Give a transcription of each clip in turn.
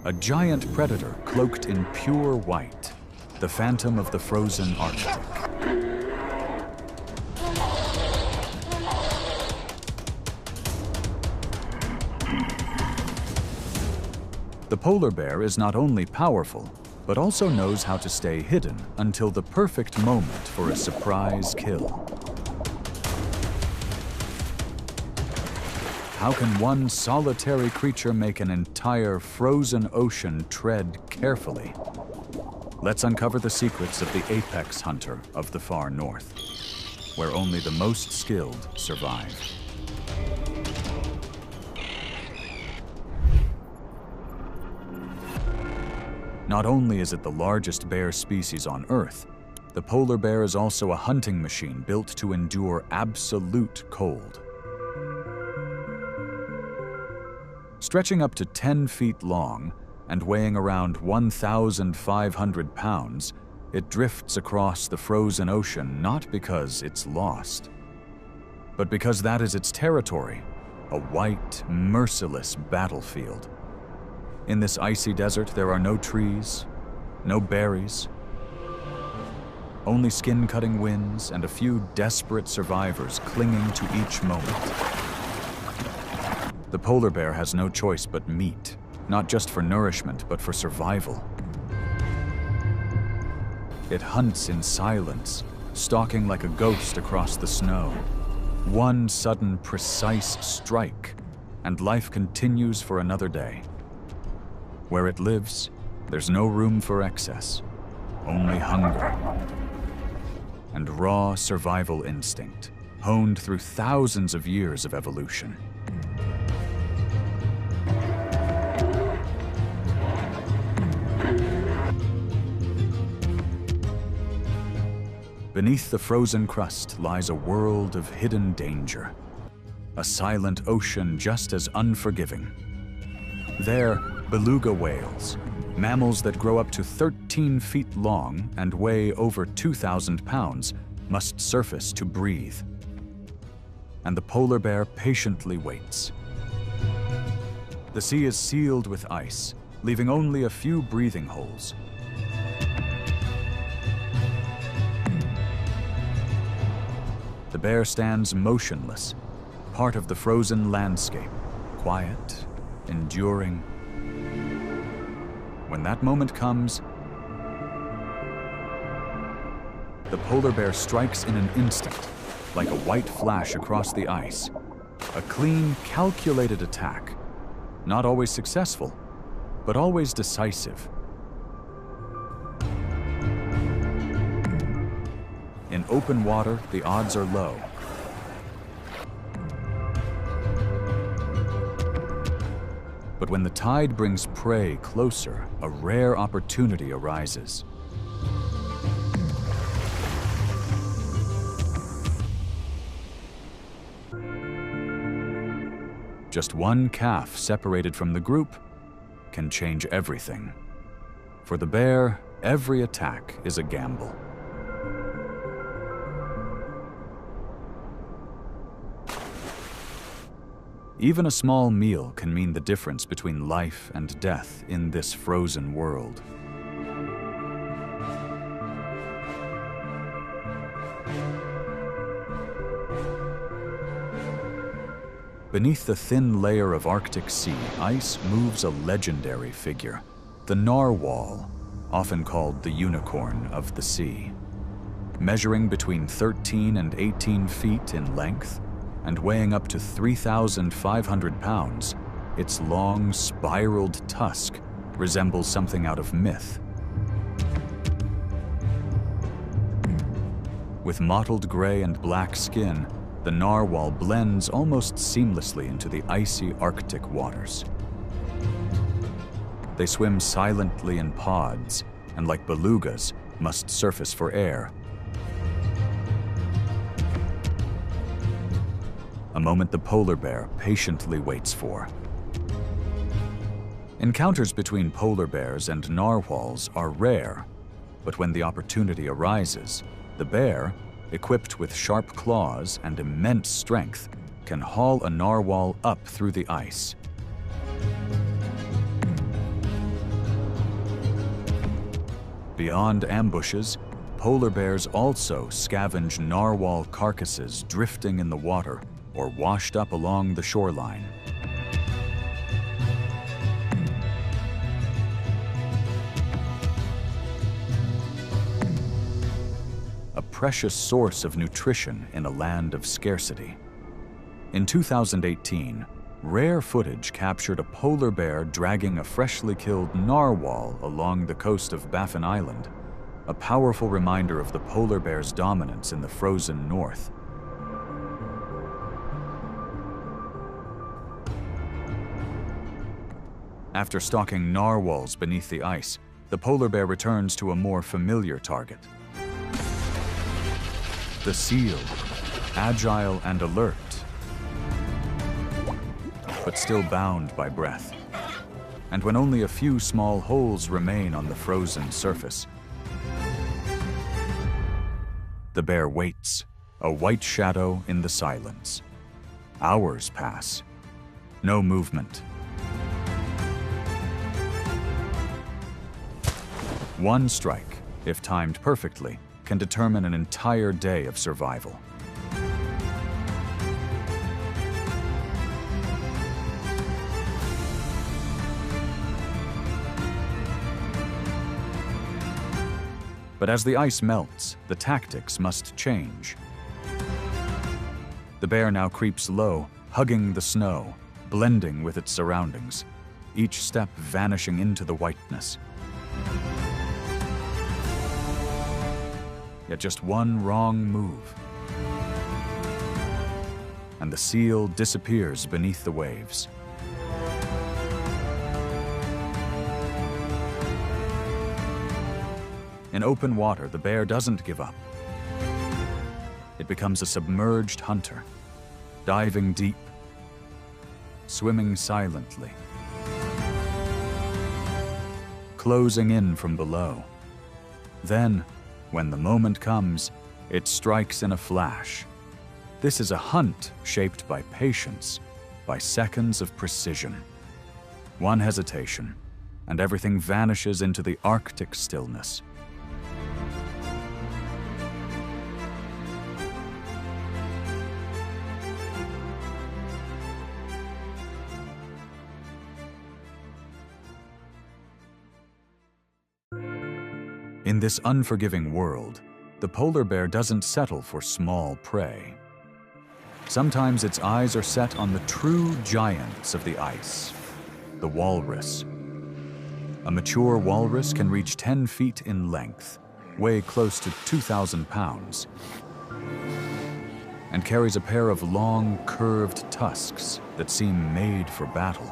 A giant predator cloaked in pure white, the phantom of the frozen Arctic. The polar bear is not only powerful, but also knows how to stay hidden until the perfect moment for a surprise kill. How can one solitary creature make an entire frozen ocean tread carefully? Let's uncover the secrets of the apex hunter of the far north, where only the most skilled survive. Not only is it the largest bear species on Earth, the polar bear is also a hunting machine built to endure absolute cold. Stretching up to 10 feet long and weighing around 1,500 pounds, it drifts across the frozen ocean not because it's lost, but because that is its territory, a white, merciless battlefield. In this icy desert, there are no trees, no berries, only skin-cutting winds and a few desperate survivors clinging to each moment. The polar bear has no choice but meat, not just for nourishment, but for survival. It hunts in silence, stalking like a ghost across the snow. One sudden, precise strike, and life continues for another day. Where it lives, there's no room for excess, only hunger and raw survival instinct, honed through thousands of years of evolution. Beneath the frozen crust lies a world of hidden danger, a silent ocean just as unforgiving. There, beluga whales, mammals that grow up to 13 feet long and weigh over 2,000 pounds, must surface to breathe. And the polar bear patiently waits. The sea is sealed with ice, leaving only a few breathing holes. The bear stands motionless, part of the frozen landscape, quiet, enduring. When that moment comes, the polar bear strikes in an instant, like a white flash across the ice. A clean, calculated attack, not always successful, but always decisive. In open water, the odds are low. But when the tide brings prey closer, a rare opportunity arises. Just one calf separated from the group can change everything. For the bear, every attack is a gamble. Even a small meal can mean the difference between life and death in this frozen world. Beneath the thin layer of Arctic sea, ice moves a legendary figure, the narwhal, often called the unicorn of the sea. Measuring between 13 and 18 feet in length, and weighing up to 3,500 pounds, its long, spiraled tusk resembles something out of myth. With mottled gray and black skin, the narwhal blends almost seamlessly into the icy Arctic waters. They swim silently in pods, and like belugas, must surface for air. A moment the polar bear patiently waits for. Encounters between polar bears and narwhals are rare, but when the opportunity arises, the bear, equipped with sharp claws and immense strength, can haul a narwhal up through the ice. Beyond ambushes, polar bears also scavenge narwhal carcasses drifting in the water or washed up along the shoreline. A precious source of nutrition in a land of scarcity. In 2018, rare footage captured a polar bear dragging a freshly killed narwhal along the coast of Baffin Island, a powerful reminder of the polar bear's dominance in the frozen north. After stalking narwhals beneath the ice, the polar bear returns to a more familiar target. The seal, agile and alert, but still bound by breath. And when only a few small holes remain on the frozen surface, the bear waits, a white shadow in the silence. Hours pass. No movement. One strike, if timed perfectly, can determine an entire day of survival. But as the ice melts, the tactics must change. The bear now creeps low, hugging the snow, blending with its surroundings, each step vanishing into the whiteness. Yet just one wrong move, and the seal disappears beneath the waves. In open water, the bear doesn't give up. It becomes a submerged hunter, diving deep, swimming silently, closing in from below. Then, when the moment comes, it strikes in a flash. This is a hunt shaped by patience, by seconds of precision. One hesitation, and everything vanishes into the Arctic stillness. In this unforgiving world, the polar bear doesn't settle for small prey. Sometimes its eyes are set on the true giants of the ice, the walrus. A mature walrus can reach 10 feet in length, weigh close to 2,000 pounds, and carries a pair of long, curved tusks that seem made for battle.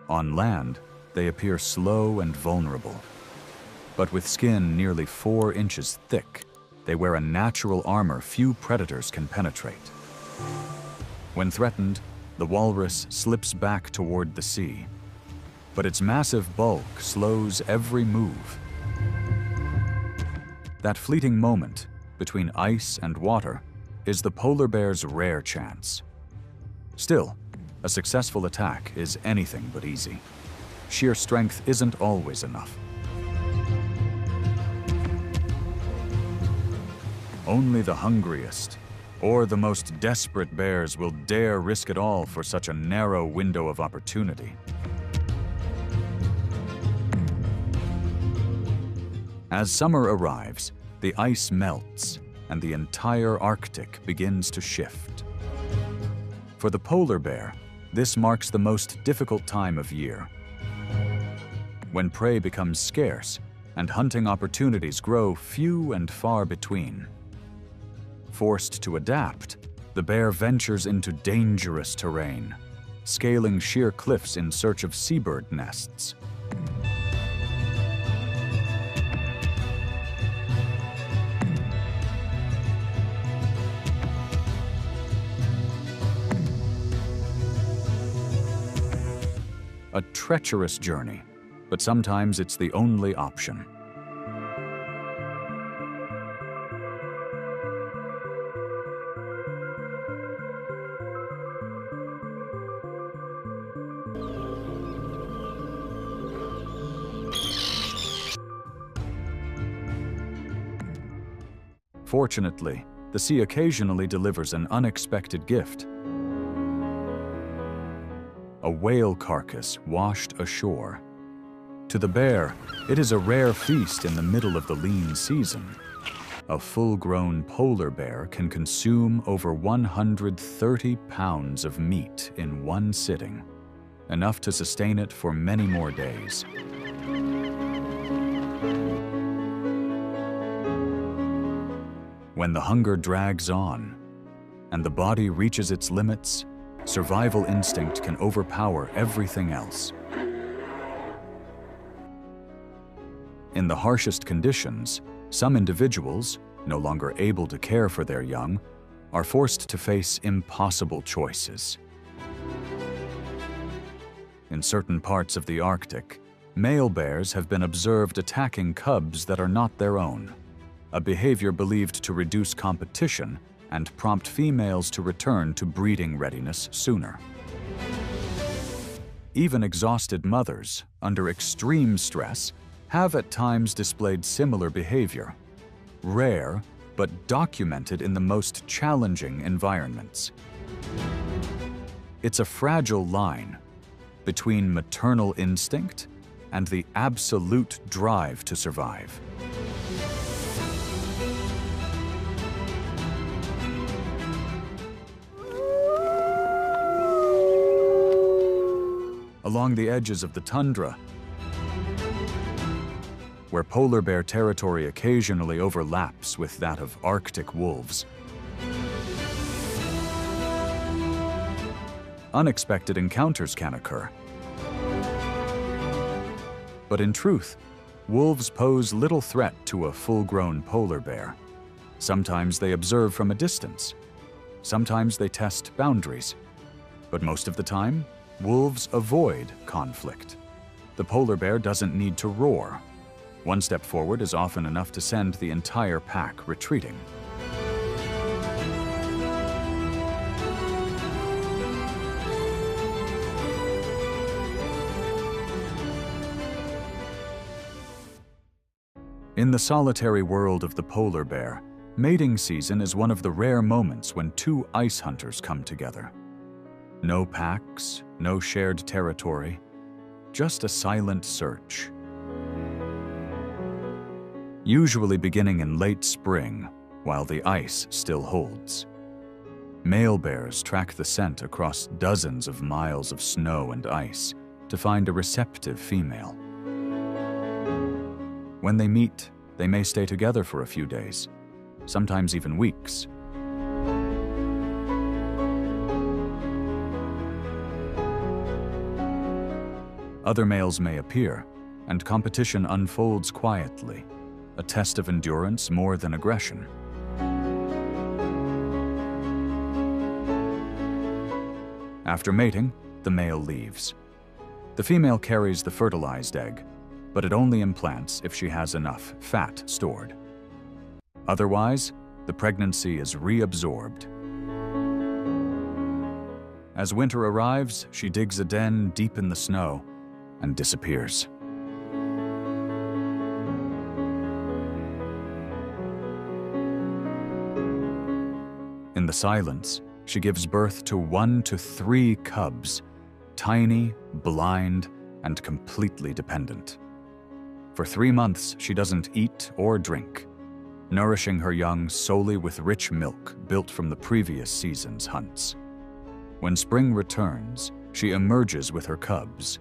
On land, they appear slow and vulnerable. But with skin nearly 4 inches thick, they wear a natural armor few predators can penetrate. When threatened, the walrus slips back toward the sea. But its massive bulk slows every move. That fleeting moment between ice and water is the polar bear's rare chance. Still, a successful attack is anything but easy. Sheer strength isn't always enough. Only the hungriest or the most desperate bears will dare risk it all for such a narrow window of opportunity. As summer arrives, the ice melts and the entire Arctic begins to shift. For the polar bear, this marks the most difficult time of year, when prey becomes scarce and hunting opportunities grow few and far between. Forced to adapt, the bear ventures into dangerous terrain, scaling sheer cliffs in search of seabird nests. A treacherous journey, but sometimes it's the only option. Fortunately, the sea occasionally delivers an unexpected gift. A whale carcass washed ashore. To the bear, it is a rare feast in the middle of the lean season. A full-grown polar bear can consume over 130 pounds of meat in one sitting, enough to sustain it for many more days. When the hunger drags on and the body reaches its limits, survival instinct can overpower everything else. In the harshest conditions, some individuals, no longer able to care for their young, are forced to face impossible choices. In certain parts of the Arctic, male bears have been observed attacking cubs that are not their own, a behavior believed to reduce competition and prompt females to return to breeding readiness sooner. Even exhausted mothers, under extreme stress, have at times displayed similar behavior, rare but documented in the most challenging environments. It's a fragile line between maternal instinct and the absolute drive to survive. Along the edges of the tundra, where polar bear territory occasionally overlaps with that of Arctic wolves, unexpected encounters can occur. But in truth, wolves pose little threat to a full-grown polar bear. Sometimes they observe from a distance. Sometimes they test boundaries. But most of the time, wolves avoid conflict. The polar bear doesn't need to roar. One step forward is often enough to send the entire pack retreating. In the solitary world of the polar bear, mating season is one of the rare moments when two ice hunters come together. No packs, no shared territory, just a silent search. Usually beginning in late spring, while the ice still holds. Male bears track the scent across dozens of miles of snow and ice to find a receptive female. When they meet, they may stay together for a few days, sometimes even weeks. Other males may appear, and competition unfolds quietly, a test of endurance more than aggression. After mating, the male leaves. The female carries the fertilized egg, but it only implants if she has enough fat stored. Otherwise, the pregnancy is reabsorbed. As winter arrives, she digs a den deep in the snow and disappears. In the silence, she gives birth to 1 to 3 cubs, tiny, blind, and completely dependent. For 3 months, she doesn't eat or drink, nourishing her young solely with rich milk built from the previous season's hunts. When spring returns, she emerges with her cubs.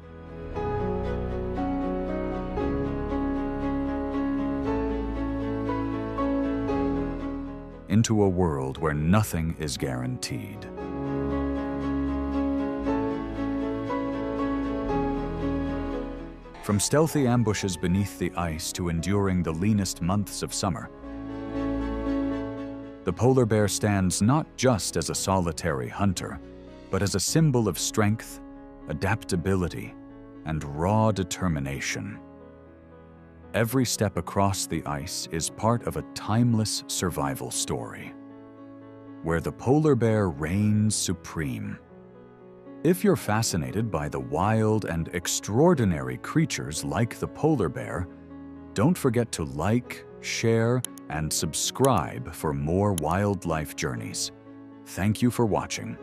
Into a world where nothing is guaranteed. From stealthy ambushes beneath the ice to enduring the leanest months of summer, the polar bear stands not just as a solitary hunter, but as a symbol of strength, adaptability, and raw determination. Every step across the ice is part of a timeless survival story, where the polar bear reigns supreme. If you're fascinated by the wild and extraordinary creatures like the polar bear, don't forget to like, share, and subscribe for more wildlife journeys. Thank you for watching.